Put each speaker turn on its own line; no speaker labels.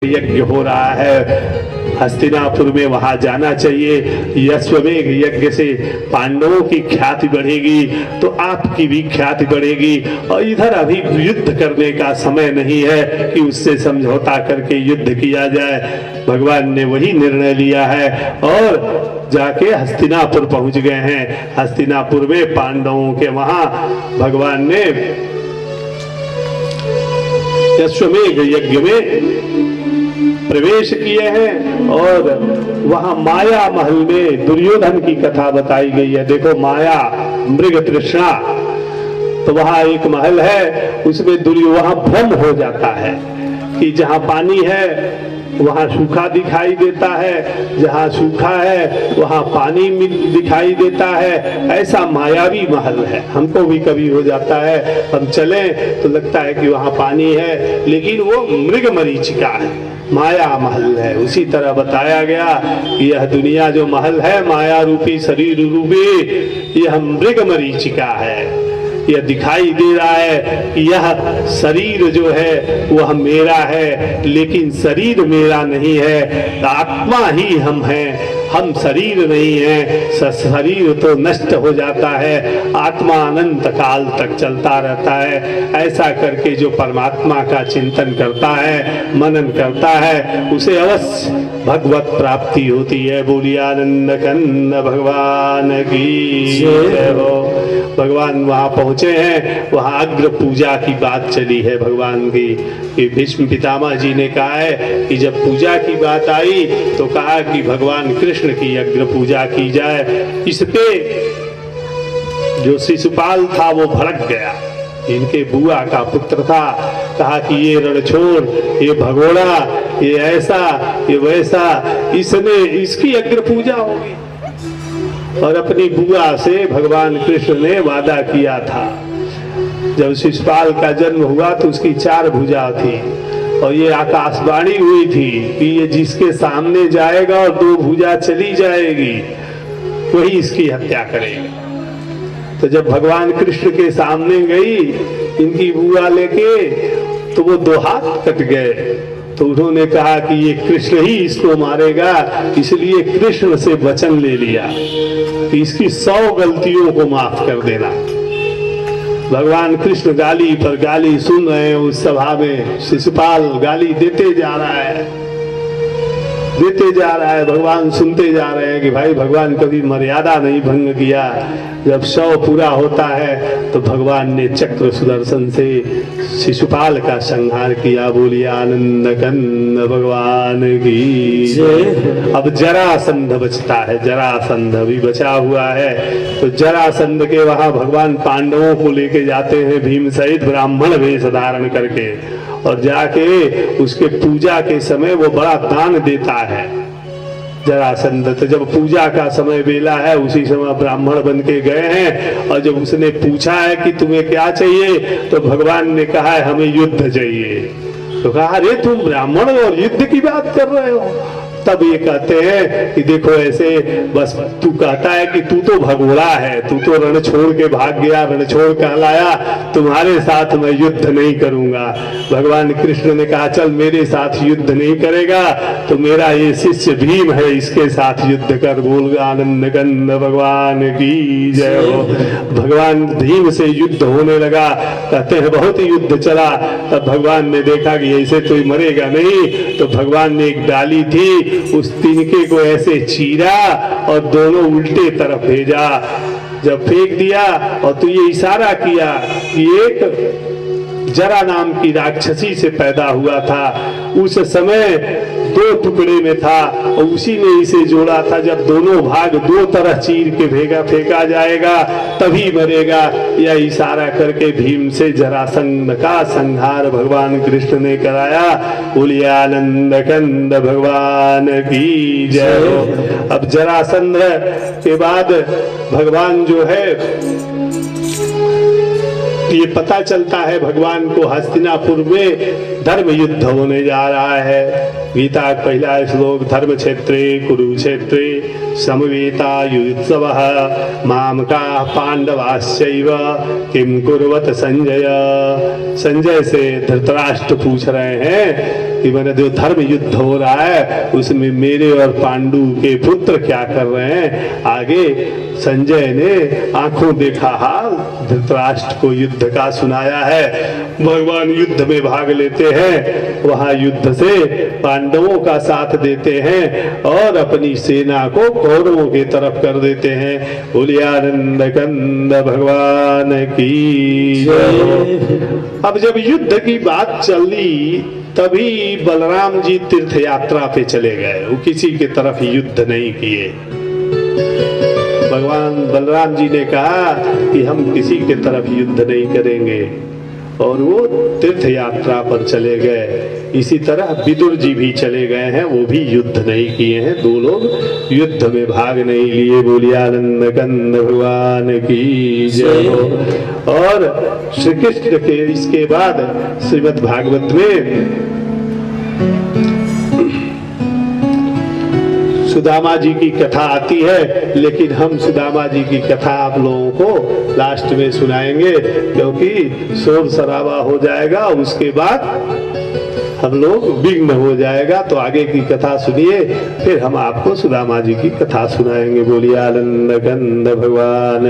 यज्ञ हो रहा है हस्तिनापुर में, वहां जाना चाहिए। यश्वमेघ यज्ञ से पांडवों की ख्याति बढ़ेगी तो आपकी भी ख्याति बढ़ेगी। और इधर अभी युद्ध करने का समय नहीं है कि उससे समझौता करके युद्ध किया जाए। भगवान ने वही निर्णय लिया है और जाके हस्तिनापुर पहुंच गए हैं। हस्तिनापुर में पांडवों के वहां भगवान ने यश्वमेघ यज्ञ में प्रवेश किए हैं और वहां माया महल में दुर्योधन की कथा बताई गई है। देखो, माया मृग तृष्णा, तो वहां एक महल है, उसमें वहां भ्रम हो जाता है कि जहां पानी है वहां सूखा दिखाई देता है, जहां सूखा है वहां पानी दिखाई देता है। ऐसा मायावी महल है। हमको भी कभी हो जाता है, हम चलें तो लगता है कि वहां पानी है, लेकिन वो मृग मरीचिका है, माया महल है। उसी तरह बताया गया कि यह दुनिया जो महल है, माया रूपी शरीर रूपी, यह मृग मरीचिका है। यह दिखाई दे रहा है कि यह शरीर जो है वह मेरा है, लेकिन शरीर मेरा नहीं है, आत्मा ही हम हैं, हम शरीर नहीं है। शरीर तो नष्ट हो जाता है, आत्मा अनंत काल तक चलता रहता है। ऐसा करके जो परमात्मा का चिंतन करता है, मनन करता है, उसे अवश्य भगवत प्राप्ति होती है। बोलिए आनंद कंद भगवान की जय हो। भगवान वहां पहुंचे हैं, वहां अग्र पूजा की बात चली है भगवान की, कि भीष्म पितामह जी ने कहा है कि जब पूजा की बात आई तो कहा कि भगवान कृष्ण की अग्र पूजा की जाए। इस पे जो शिशुपाल था वो भड़क गया, इनके बुआ का पुत्र था, कहा कि ये रणछोड़, ये भगोड़ा, ये ऐसा, ये वैसा, इसकी अग्र पूजा होगी। और अपनी बुआ से भगवान कृष्ण ने वादा किया था। जब शिशुपाल का जन्म हुआ तो उसकी 4 भुजा थी और ये आकाशवाणी हुई थी कि ये जिसके सामने जाएगा और 2 भुजा चली जाएगी वही इसकी हत्या करेगा। तो जब भगवान कृष्ण के सामने गई इनकी बुआ लेके, तो वो 2 हाथ कट गए। तो उन्होंने कहा कि ये कृष्ण ही इसको मारेगा, इसलिए कृष्ण से वचन ले लिया कि इसकी 100 गलतियों को माफ कर देना। भगवान कृष्ण गाली पर गाली सुन रहे हैं उस सभा में। शिशुपाल गाली देते जा रहा है, भगवान सुनते जा रहे हैं कि भाई भगवान कभी मर्यादा नहीं भंग किया। जब 100 पूरा होता है तो भगवान ने चक्र सुदर्शन से शिशुपाल का संहार किया। बोलिए आनंद कंद भगवान की जय। अब जरासंध बचता है, जरासंध भी बचा हुआ है। तो जरासंध के वहां भगवान पांडवों को लेके जाते हैं भीम सहित ब्राह्मण वेश धारण करके, और जाके उसके पूजा के समय वो बड़ा दान देता है जरासंध। तो जब पूजा का समय बेला है उसी समय ब्राह्मण बन के गए हैं, और जब उसने पूछा है कि तुम्हें क्या चाहिए, तो भगवान ने कहा है हमें युद्ध चाहिए। तो कहा अरे तुम ब्राह्मण और युद्ध की बात कर रहे हो। तब ये कहते हैं कि देखो ऐसे बस तू कहता है कि तू तो भगोड़ा है, तू तो रण छोड़ के भाग गया, रण छोड़ कहलाया, तुम्हारे साथ मैं युद्ध नहीं करूंगा। भगवान कृष्ण ने कहा चल मेरे साथ युद्ध नहीं करेगा तो मेरा ये शिष्य भीम है, इसके साथ युद्ध कर। बोल आनंद कंद भगवान की जय हो। भगवान भीम से युद्ध होने लगा। कहते हैं बहुत युद्ध चला। तब भगवान ने देखा कि ऐसे तो मरेगा नहीं, तो भगवान ने एक डाली थी उस तिनके को ऐसे चीरा और दोनों उल्टे तरफ भेजा। जब फेंक दिया और तो ये इशारा किया कि एक जरा नाम की राक्षसी से पैदा हुआ था, उस समय 2 टुकड़े में था और उसी ने इसे जोड़ा था। जब दोनों भाग 2 तरह चीर के फेंका जाएगा तभी मरेगा। यह इशारा करके भीम से जरासंध का संहार भगवान कृष्ण ने कराया। बोलिए आनंद कंद भगवान की जय हो। अब जरासंध के बाद भगवान जो है ये पता चलता है भगवान को हस्तिनापुर में धर्म युद्ध होने जा रहा है। गीता का पहला श्लोक धर्म क्षेत्रे कुरुक्षेत्रे समवेता युत्सवः मामका पांडवाश्चैव किम कुर्वत संजय। संजय से धृतराष्ट्र पूछ रहे हैं कि मैंने जो धर्म युद्ध हो रहा है उसमें मेरे और पांडु के पुत्र क्या कर रहे हैं। आगे संजय ने आंखों देखा हाल धृतराष्ट्र को युद्ध का सुनाया है। भगवान युद्ध में भाग लेते हैं, वहां युद्ध से पांडवों का साथ देते हैं और अपनी सेना को कौरवों की तरफ कर देते हैं। बोलिए आनंद कंद भगवान की जय। अब जब युद्ध की बात चली तभी बलराम जी तीर्थ यात्रा पे चले गए, वो किसी के तरफ युद्ध नहीं किए। भगवान बलराम जी ने कहा कि हम किसी के तरफ युद्ध नहीं करेंगे और वो तीर्थ यात्रा पर चले गए। इसी तरह विदुर जी भी चले गए हैं, वो भी युद्ध नहीं किए हैं, दो लोग युद्ध में भाग नहीं लिए। बोलिए आनंद कंद भगवान की जय हो। और श्री कृष्ण के इसके बाद श्रीमद् भागवत में सुदामा जी की कथा आती है, लेकिन हम सुदामा जी की कथा आप लोगों को लास्ट में सुनाएंगे, क्योंकि शोर शराबा हो जाएगा, उसके बाद हम लोग विघ्न हो जाएगा। तो आगे की कथा सुनिए, फिर हम आपको सुदामा जी की कथा सुनाएंगे। बोलिए आनंद कंद भगवान